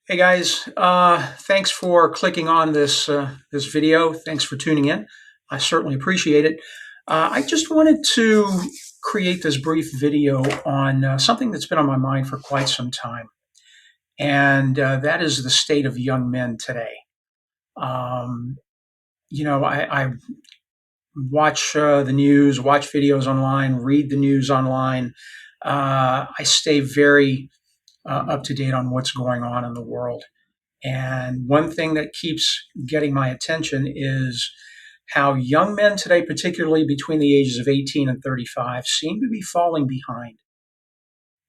Hey guys, thanks for clicking on this video. Thanks for tuning in. I certainly appreciate it. I just wanted to create this brief video on something that's been on my mind for quite some time, and that is the state of young men today. Um, I watch the news, watch videos online, read the news online. I stay very up to date on what's going on in the world. And one thing that keeps getting my attention is how young men today, particularly between the ages of 18 and 35, seem to be falling behind.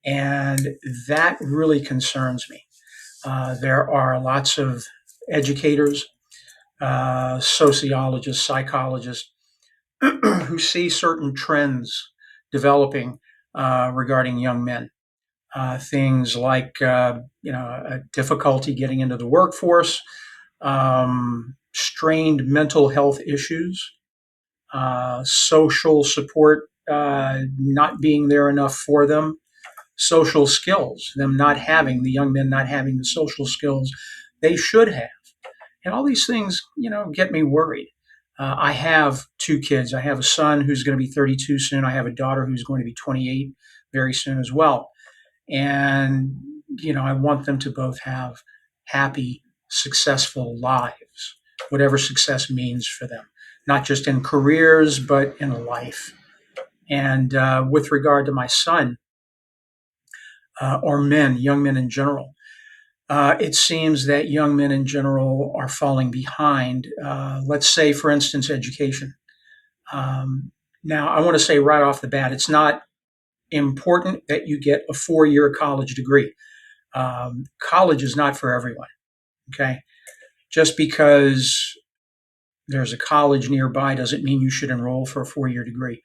And that really concerns me. There are lots of educators, sociologists, psychologists who see certain trends developing regarding young men. Things like a difficulty getting into the workforce, strained mental health issues, social support not being there enough for them, social skills, the young men not having the social skills they should have. And all these things, get me worried. I have two kids. I have a son who's going to be 32 soon. I have a daughter who's going to be 28 very soon as well. And, I want them to both have happy, successful lives, whatever success means for them, not just in careers, but in life. And with regard to my son, or young men in general, it seems that young men in general are falling behind. Let's say, for instance, education. Now, I want to say right off the bat, it's not important that you get a 4-year college degree. College is not for everyone. Okay. Just because there's a college nearby doesn't mean you should enroll for a 4-year degree.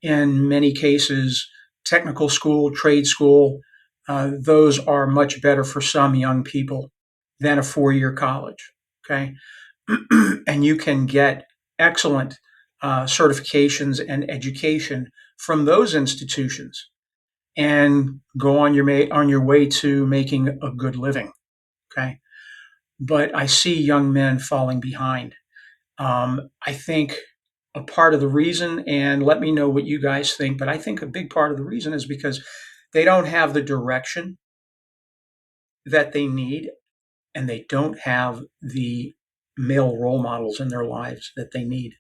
In many cases, technical school, trade school, those are much better for some young people than a 4-year college. Okay. And you can get excellent certifications and education from those institutions and go on your way to making a good living. Okay. But I see young men falling behind. I think a part of the reason, and let me know what you guys think, but I think a big part of the reason is because they don't have the direction that they need, and they don't have the male role models in their lives that they need.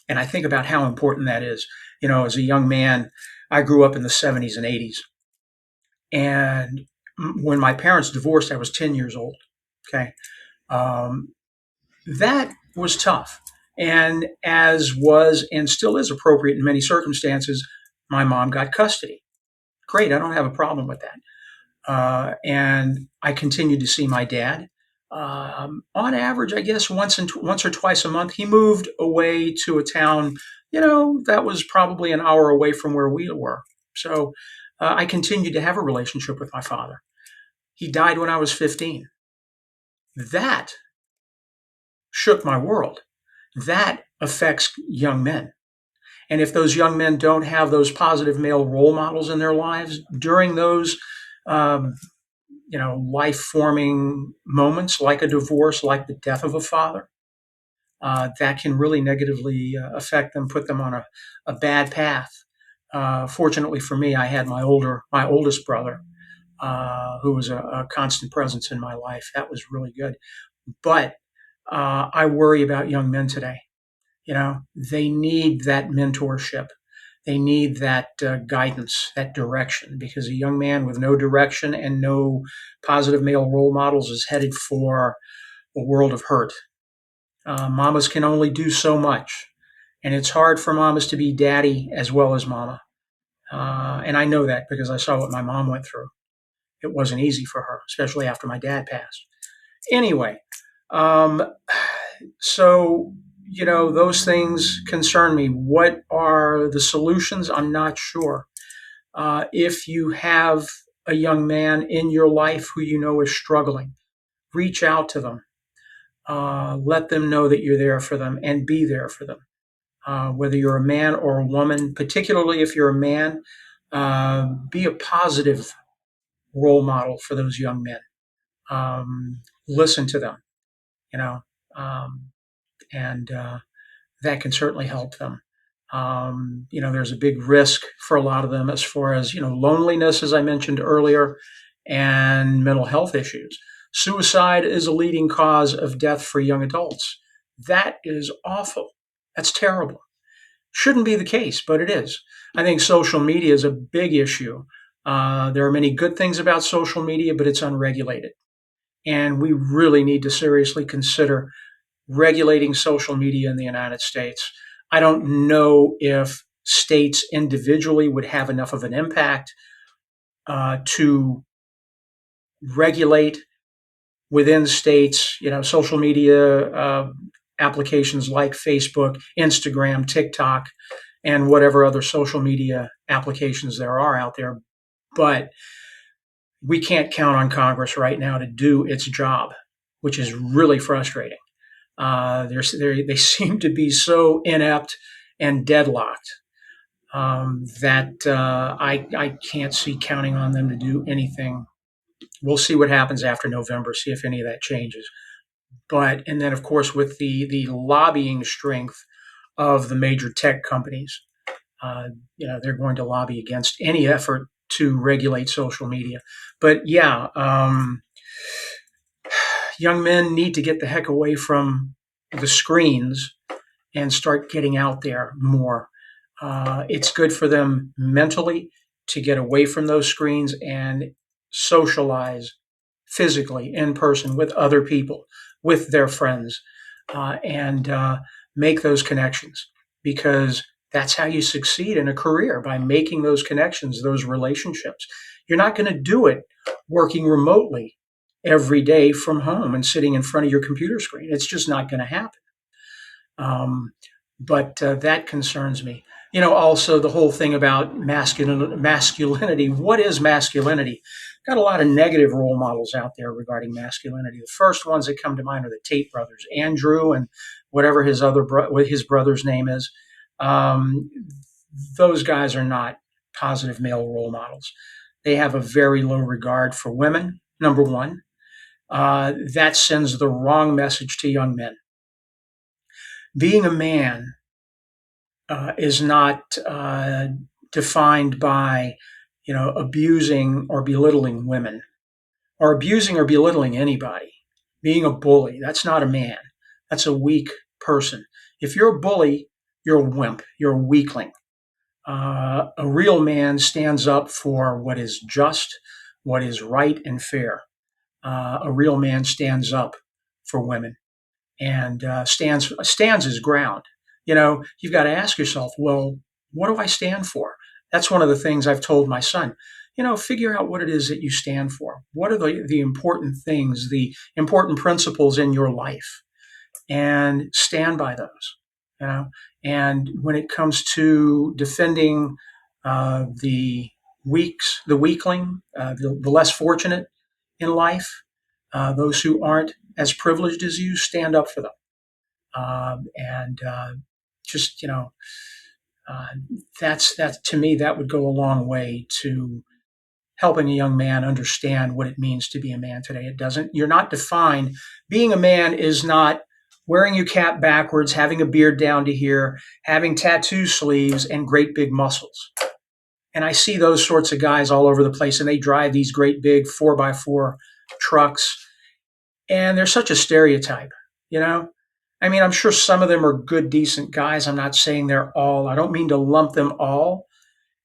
And I think about how important that is. As a young man, I grew up in the 70s and 80s. And when my parents divorced, I was 10 years old. Okay. Um, that was tough. And as was and still is appropriate in many circumstances, my mom got custody. Great. I don't have a problem with that. And I continued to see my dad. On average, I guess once or twice a month, he moved away to a town, that was probably an hour away from where we were. So I continued to have a relationship with my father. He died when I was 15. That shook my world. That affects young men. And if those young men don't have those positive male role models in their lives during those, life forming moments like a divorce, like the death of a father, that can really negatively affect them, put them on a bad path. Fortunately for me, I had my oldest brother, who was a constant presence in my life. That was really good. But I worry about young men today. They need that mentorship. They need that guidance, that direction, because a young man with no direction and no positive male role models is headed for a world of hurt. Mamas can only do so much, and it's hard for mamas to be daddy as well as mama. And I know that because I saw what my mom went through. It wasn't easy for her, especially after my dad passed. Anyway, um, so those things concern me. What are the solutions? I'm not sure. If you have a young man in your life who is struggling, reach out to them. Let them know that you're there for them and be there for them. Whether you're a man or a woman, particularly if you're a man, be a positive role model for those young men. listen to them, you know, um, and that can certainly help them. There's a big risk for a lot of them as far as, loneliness, as I mentioned earlier, and mental health issues. Suicide is a leading cause of death for young adults. That is awful. That's terrible. Shouldn't be the case, but it is. I think social media is a big issue. There are many good things about social media, but it's unregulated. And we really need to seriously consider regulating social media in the United States. I don't know if states individually would have enough of an impact to regulate within states, social media applications like Facebook, Instagram, TikTok, and whatever other social media applications there are out there. But we can't count on Congress right now to do its job, which is really frustrating. They seem to be so inept and deadlocked that I can't see counting on them to do anything. We'll see what happens after November, see if any of that changes. And then, of course, with the lobbying strength of the major tech companies, they're going to lobby against any effort to regulate social media. But yeah, young men need to get the heck away from the screens and start getting out there more. It's good for them mentally to get away from those screens and socialize physically in person with other people, with their friends, and make those connections, because that's how you succeed in a career, by making those connections, those relationships. You're not going to do it working remotely every day from home and sitting in front of your computer screen. It's just not going to happen. But that concerns me. Also the whole thing about masculinity. What is masculinity? Got a lot of negative role models out there regarding masculinity. The first ones that come to mind are the Tate brothers, Andrew and whatever his brother's name is. Those guys are not positive male role models. They have a very low regard for women, number one. That sends the wrong message to young men. Being a man is not defined by, abusing or belittling women, or abusing or belittling anybody. Being a bully, that's not a man. That's a weak person. If you're a bully, you're a wimp. You're a weakling. A real man stands up for what is just, what is right and fair. A real man stands up for women and stands his ground. You've got to ask yourself, well, what do I stand for? That's one of the things I've told my son. Figure out what it is that you stand for. What are the important things, the important principles in your life, and stand by those. And when it comes to defending the weakling, the less fortunate in life, those who aren't as privileged as you, stand up for them. And just, that to me, that would go a long way to helping a young man understand what it means to be a man today. You're not defined. Being a man is not wearing your cap backwards, having a beard down to here, having tattoo sleeves and great big muscles. And I see those sorts of guys all over the place, and they drive these great big 4x4 trucks. And they're such a stereotype, I'm sure some of them are good, decent guys. I'm not saying they're all. I don't mean to lump them all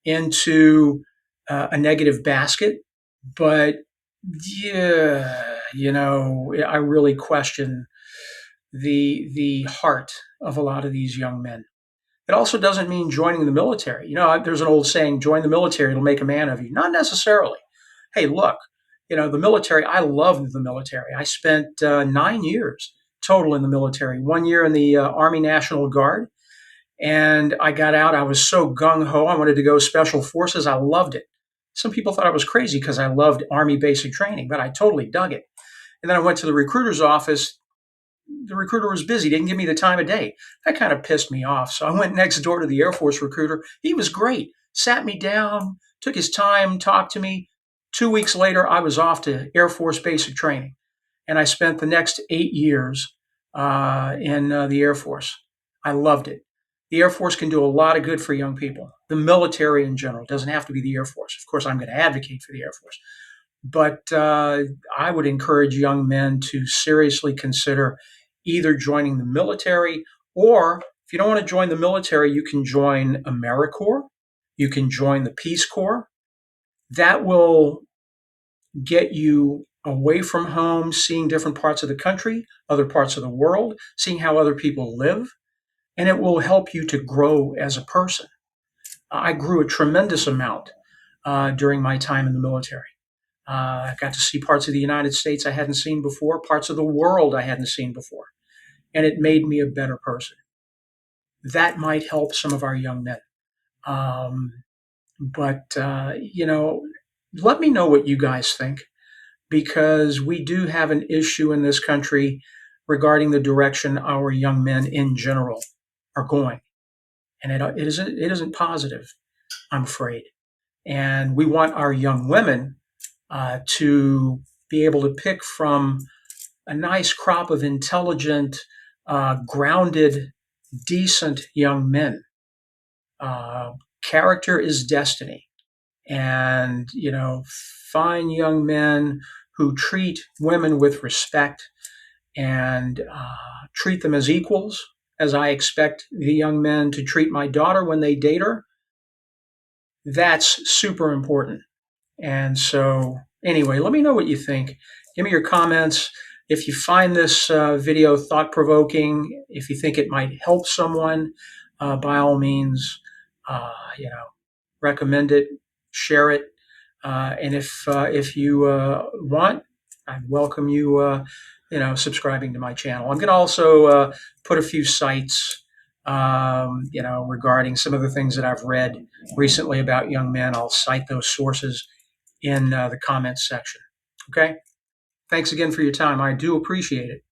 into a negative basket, but yeah, I really question the heart of a lot of these young men. It also doesn't mean joining the military. There's an old saying, join the military, it'll make a man of you. Not necessarily. Hey, look, the military, I loved the military. I spent 9 years total in the military, 1 year in the Army National Guard. And I got out. I was so gung-ho. I wanted to go Special Forces. I loved it. Some people thought I was crazy because I loved Army basic training, but I totally dug it. And then I went to the recruiter's office. The recruiter was busy, didn't give me the time of day. That kind of pissed me off. So I went next door to the Air Force recruiter. He was great. Sat me down, took his time, talked to me, 2 weeks later, I was off to Air Force basic training, and I spent the next 8 years in the Air Force. I loved it. The Air Force can do a lot of good for young people. The military in general doesn't have to be the Air Force. Of course, I'm going to advocate for the Air Force. But I would encourage young men to seriously consider either joining the military, or if you don't want to join the military, you can join AmeriCorps. You can join the Peace Corps. That will get you away from home, seeing different parts of the country, other parts of the world, seeing how other people live, and it will help you to grow as a person. I grew a tremendous amount during my time in the military. I got to see parts of the United States I hadn't seen before, parts of the world I hadn't seen before, and it made me a better person. That might help some of our young men. But let me know what you guys think, because we do have an issue in this country regarding the direction our young men in general are going. And it isn't positive, I'm afraid. And we want our young women to be able to pick from a nice crop of intelligent, grounded, decent young men. Character is destiny. And, find young men who treat women with respect and treat them as equals, as I expect the young men to treat my daughter when they date her. That's super important. And so, anyway, let me know what you think. Give me your comments. If you find this video thought-provoking, if you think it might help someone, by all means, recommend it, share it. And if you want, I welcome you, subscribing to my channel. I'm going to also put a few sites, regarding some of the things that I've read recently about young men. I'll cite those sources in the comments section. Okay? Thanks again for your time. I do appreciate it.